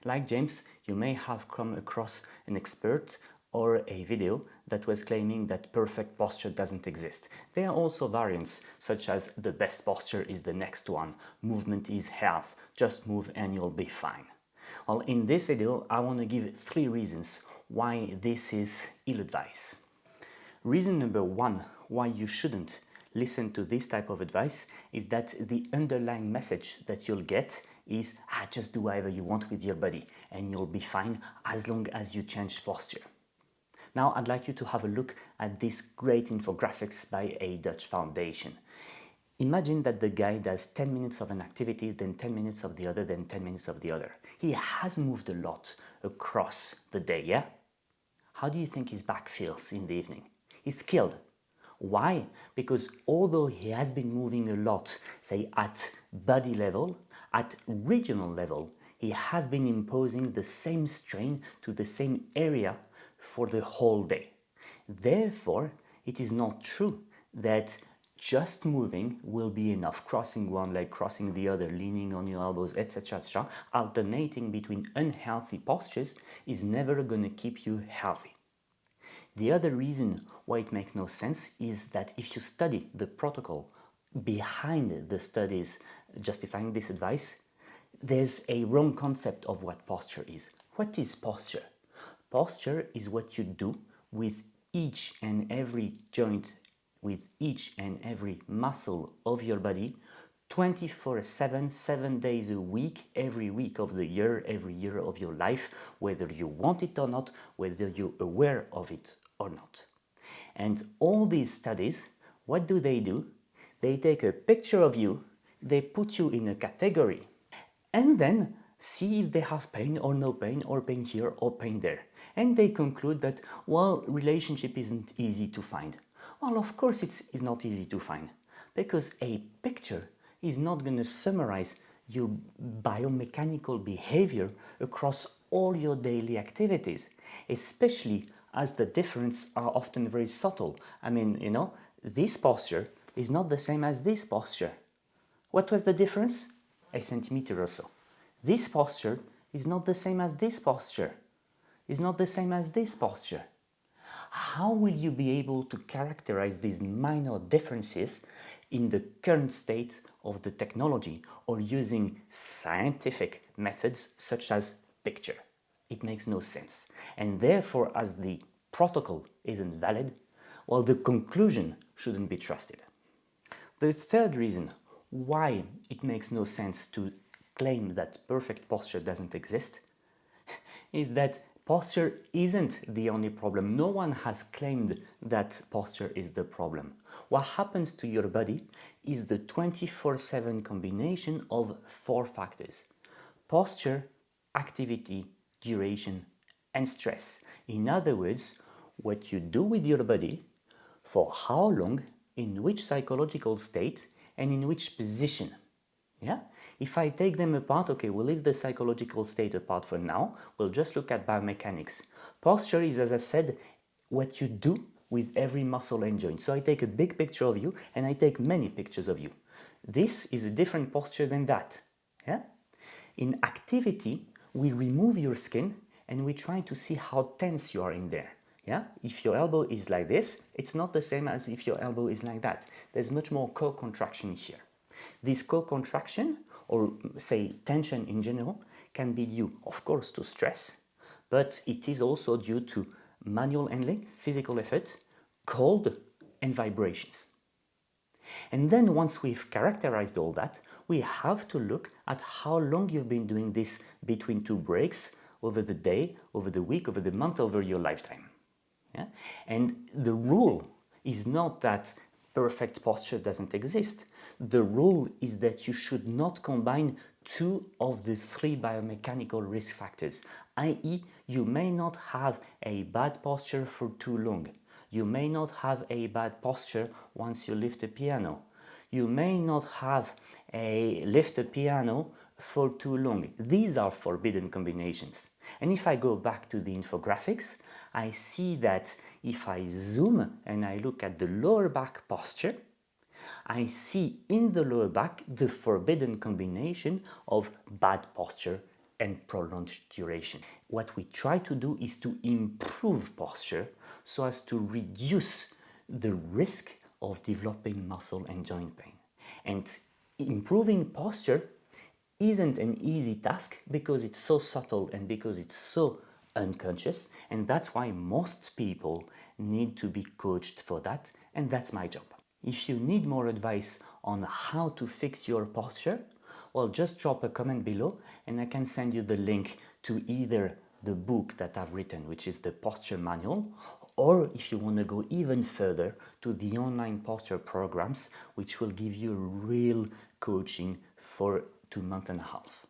Like James, you may have come across an expert or a video that was claiming that perfect posture doesn't exist. There are also variants such as the best posture is the next one, movement is health, just move and you'll be fine. Well, in this video, I want to give 3 reasons why this is ill advice. Reason number 1 why you shouldn't listen to this type of advice is that the underlying message that you'll get is just do whatever you want with your body and you'll be fine as long as you change posture. Now I'd like you to have a look at this great infographics by a Dutch foundation. Imagine that the guy does 10 minutes of an activity, then 10 minutes of the other, then 10 minutes of the other. He has moved a lot across the day, yeah? How do you think his back feels in the evening? He's killed. Why? Because although he has been moving a lot, say at body level, at regional level, he has been imposing the same strain to the same area for the whole day. Therefore, it is not true that just moving will be enough. Crossing one leg, crossing the other, leaning on your elbows, etc., etc., alternating between unhealthy postures is never going to keep you healthy. The other reason why it makes no sense is that if you study the protocol behind the studies justifying this advice, there's a wrong concept of what posture is. What is posture? Posture is what you do with each and every joint, with each and every muscle of your body 24/7, 7 days a week, every week of the year, every year of your life, whether you want it or not, whether you're aware of it or not. And all these studies, what do? They take a picture of you, they put you in a category, and then see if they have pain or no pain, or pain here or pain there. And they conclude that, well, relationship isn't easy to find. Well, of course it's not easy to find, because a picture is not going to summarize your biomechanical behavior across all your daily activities, especially as the differences are often very subtle. I mean, this posture is not the same as this posture. What was the difference? A centimeter or so. This posture is not the same as this posture. Is not the same as this posture. How will you be able to characterize these minor differences in the current state of the technology or using scientific methods such as picture? It makes no sense. And therefore, as the protocol isn't valid, well, the conclusion shouldn't be trusted. The third reason why it makes no sense to claim that perfect posture doesn't exist is that posture isn't the only problem. No one has claimed that posture is the problem. What happens to your body is the 24/7 combination of 4 factors: posture, activity, duration, and stress. In other words, what you do with your body, for how long, in which psychological state, and in which position. Yeah? If I take them apart, okay, we'll leave the psychological state apart for now. We'll just look at biomechanics. Posture is, as I said, what you do with every muscle and joint. So I take a big picture of you and I take many pictures of you. This is a different posture than that. Yeah? In activity, we remove your skin and we try to see how tense you are in there. Yeah? If your elbow is like this, it's not the same as if your elbow is like that. There's much more co-contraction here. This co-contraction, or say tension in general, can be due, of course, to stress, but it is also due to manual handling, physical effort, cold, and vibrations. And then once we've characterized all that, we have to look at how long you've been doing this between 2 breaks, over the day, over the week, over the month, over your lifetime. Yeah? And the rule is not that perfect posture doesn't exist. The rule is that you should not combine 2 of the 3 biomechanical risk factors, i.e. you may not have a bad posture for too long. You may not have a bad posture once you lift a piano. You may not have a lift a piano for too long. These are forbidden combinations. And if I go back to the infographics, I see that if I zoom and I look at the lower back posture, I see in the lower back the forbidden combination of bad posture and prolonged duration. What we try to do is to improve posture so as to reduce the risk of developing muscle and joint pain. And improving posture isn't an easy task because it's so subtle and because it's so unconscious, and that's why most people need to be coached for that, and that's my job. If you need more advice on how to fix your posture, well, just drop a comment below and I can send you the link to either the book that I've written, which is the posture manual, or if you want to go even further, to the online posture programs, which will give you real coaching for 2.5 months.